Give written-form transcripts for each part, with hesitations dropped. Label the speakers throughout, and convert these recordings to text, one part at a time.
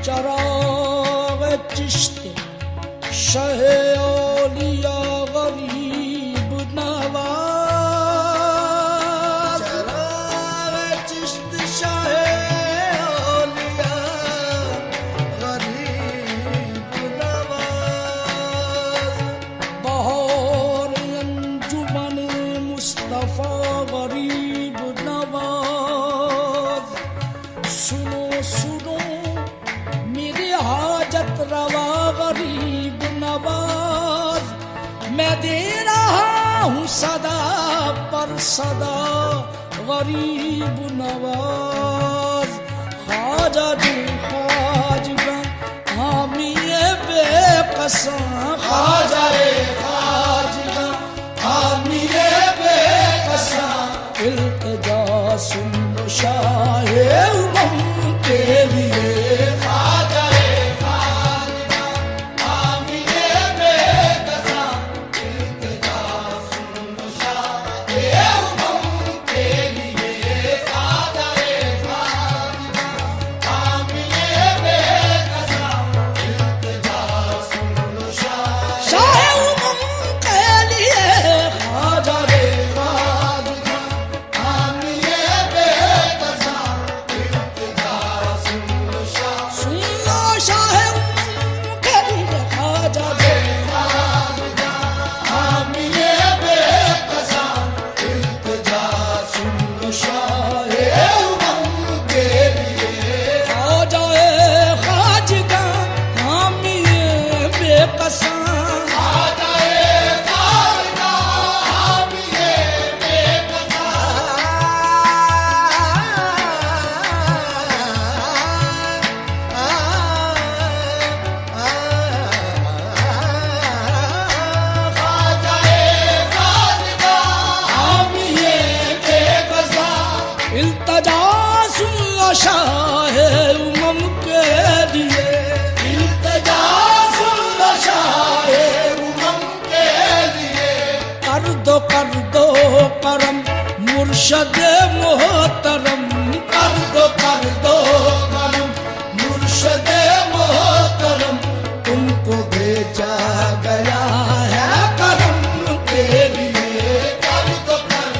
Speaker 1: चराग चिश्त शाह औलिया गरीब नवाज, चराग चिश्त शाह औलिया गरीब नवाज, बहार अंजुमन मुस्तफा गरीब नवाज। सुनो सुनो मेरे हाजत रवा गरीब नवाज, मैं दे रहा हूँ सदा पर सदा गरीब नवाज। ख्वाजा जी ख्वाजगा हामिए बेकसा, ख्वाजा ख्वाजगा हामिए बेकसा, इल्तिजा सुन लो शाहे उमम के लिए। ख्वाजा ख्वाजगा हामिए बेकसा, इल्तिजा सुन लो शाहे उमम के लिए। ख्वाजा ख्वाजगा हामिए बेकसा, इल्तिजा सुन लो शाहे उमम के लिए। ख्वाजा ख्वाजगा हामिए बेकसा, इल्तिजा सुन लो शाहे उमम के लिए। ख्वाजा ख्वाजगा हामिए बेकसा, इल्तिजा सुन लो शाहे उमम के लिए। ख्वाजा ख्वाजगा हामिए बेकसा, ख्वाजा ख्वाजगा हामिए बेकसा, ख्वाजा ख्वाजगा हामिए बेकसा, इल्तिजा सुन लो शाहे उमम के लिए। इल्तिजा सुन लो शाहे उमम के लिए। कर दो करम मुर्शद मोहतरम, कर दो करम मुर्शद मोहतरम, तुमको भेजा गया है करम के लिए। कर दो करम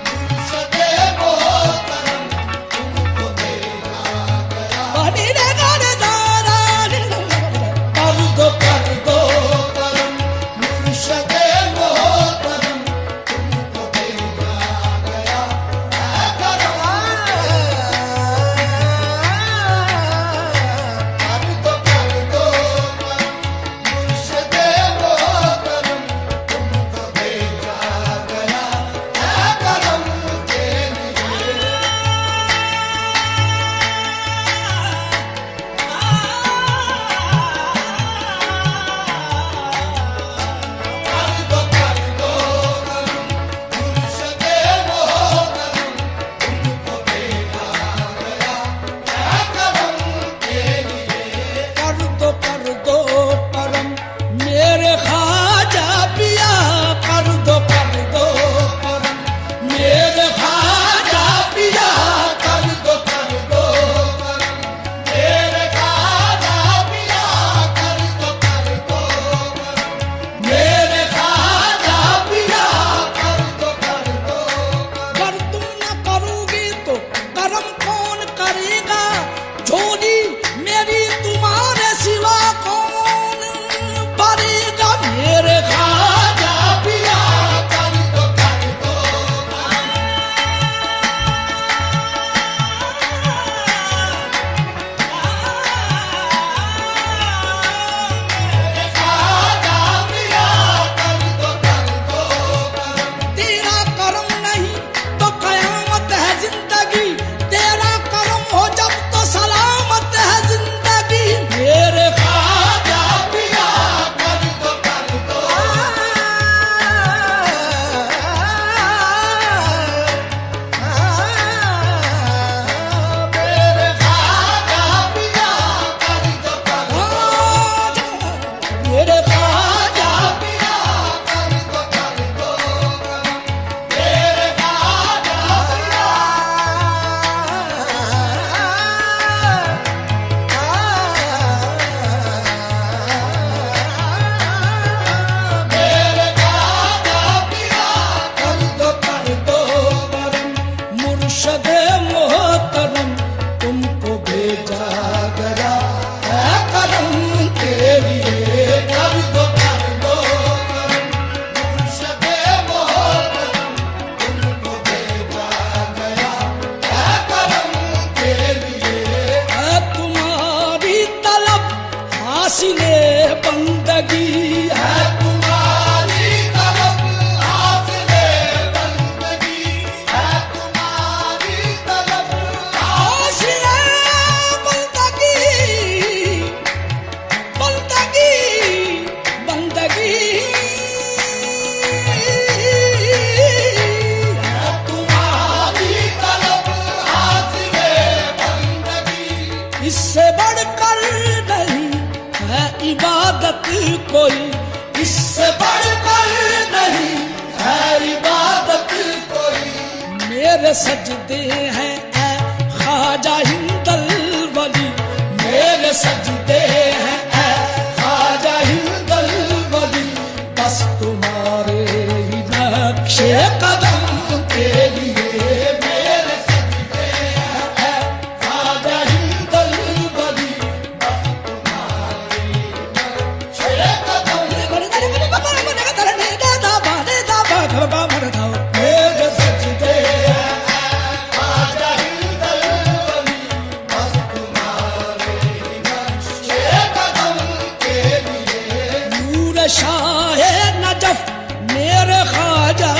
Speaker 1: मुर्शद मोहतरम, तुमको भेजा गया। बनी रे गरदारा, कर दो करम मुर्शद मोहतरम, तुमको भेजा भेजा गया है करम के लिए। कर दो करम मुर्शदे मोहतरम, तुमको भेजा गया है करम के लिए। है तुम्हारी तलब हासिले बंदगी, है तुम्हारी तलब हासिले बंदगी, है तुम्हारी तलब हासिले बंदगी, बंदगी बंदगी। है तुम्हारी तलब हासिले बंदगी, इससे बढ़कर नहीं है इबादत कोई, इससे बढ़कर नहीं है इबादत कोई। मेरे सजदे हैं ऐ ख्वाजा हिंदल वली, मेरे सजदे हैं ऐ ख्वाजा हिंदल वली। बस तुम्हारे ही नक्शे कदम के लिए मेरे सजदे हैं ऐ ख्वाजा हिंदल वली। बस तुम्हारे नक्शे कदम मेरे सजदे हैं ऐ ख्वाजा हिंदल वली। बस तुम्हारे नक्शे कदम के लिए। नूर शाह नजफ मेरे ख्वाजा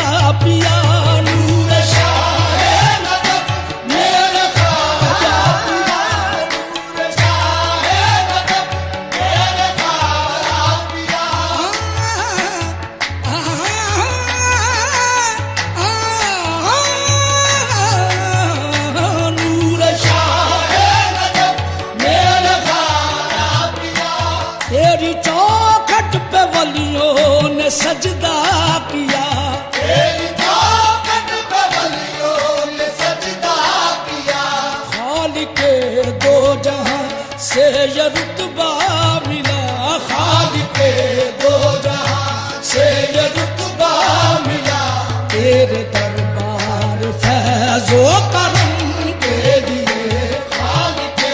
Speaker 1: पिया, नूर शाह नजफ मेरे ख्वाजा पिया, नूर शाह नजफ मेरे ख्वाजा पिया। नूर शाह नजफ मेरे ख्वाजा पिया। तेरी चौखट पे वलियों ने सजदा किया, तेरी चौखट पे वलियों ने सजदा किया। खालिके दो जहां से ये रुतबा मिला, खालिके दो जहां से ये रुतबा मिला। तेरे दरबार फैज़ो करम के लिए, खालिके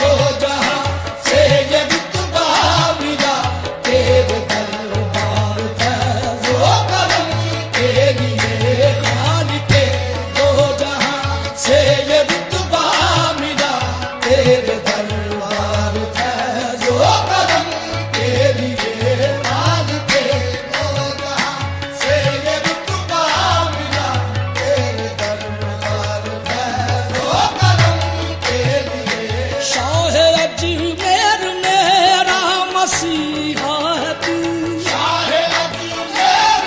Speaker 1: दो जहां से ये रुतबा मिला। तेरे दरबार फैज़ो करम के लिए, खालिके दो जहां से ये रुतबा मिला। तेरे दरबार फैज़ो करम के लिए, खालिके दो जहां से ये रुतबा मिला। तेरे दरबार फैज़ो करम के लिए। शाह अजमेर मेरा मसीहा है तू, शाह अजमेर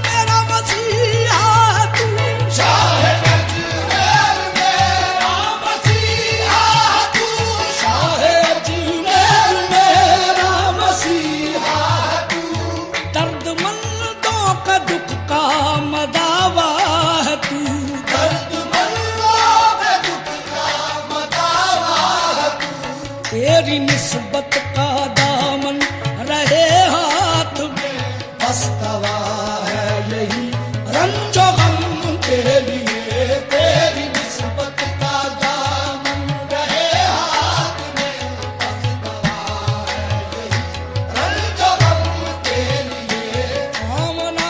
Speaker 1: मेरा मसीहा है तू, शाह अजमेर मेरा मसीहा है तू, शाह अजमेर मेरा मसीहा है तू। दर्दमंदों का दुख का मदावा है तू, दर्दमंदों का दुख का मदावा है तू। तेरी निस्बत का दामन रहे हाथ में, बस दवा है यही रंजो गम के लिए। तेरी निस्बत का दामन रहे हाथ में, बस दवा है यही रंजो गम के लिए। आमना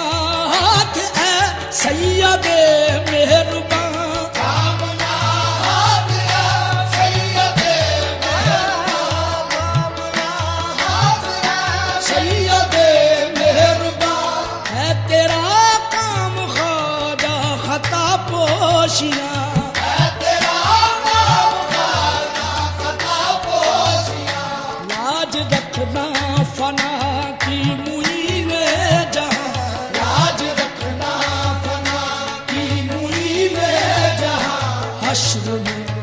Speaker 1: हाथ है सैयदे मेहरबान, आमना हाथ है सैयदे मेहरबान, आमना हाथ है सैयदे मेहरबान। है तेरा काम ख्वाजा खता पोशिया, है तेरा काम ख्वाजा खता पोशिया। लाज रखना फना की मुई में जहां, लाज रखना फना की मुई हश्र में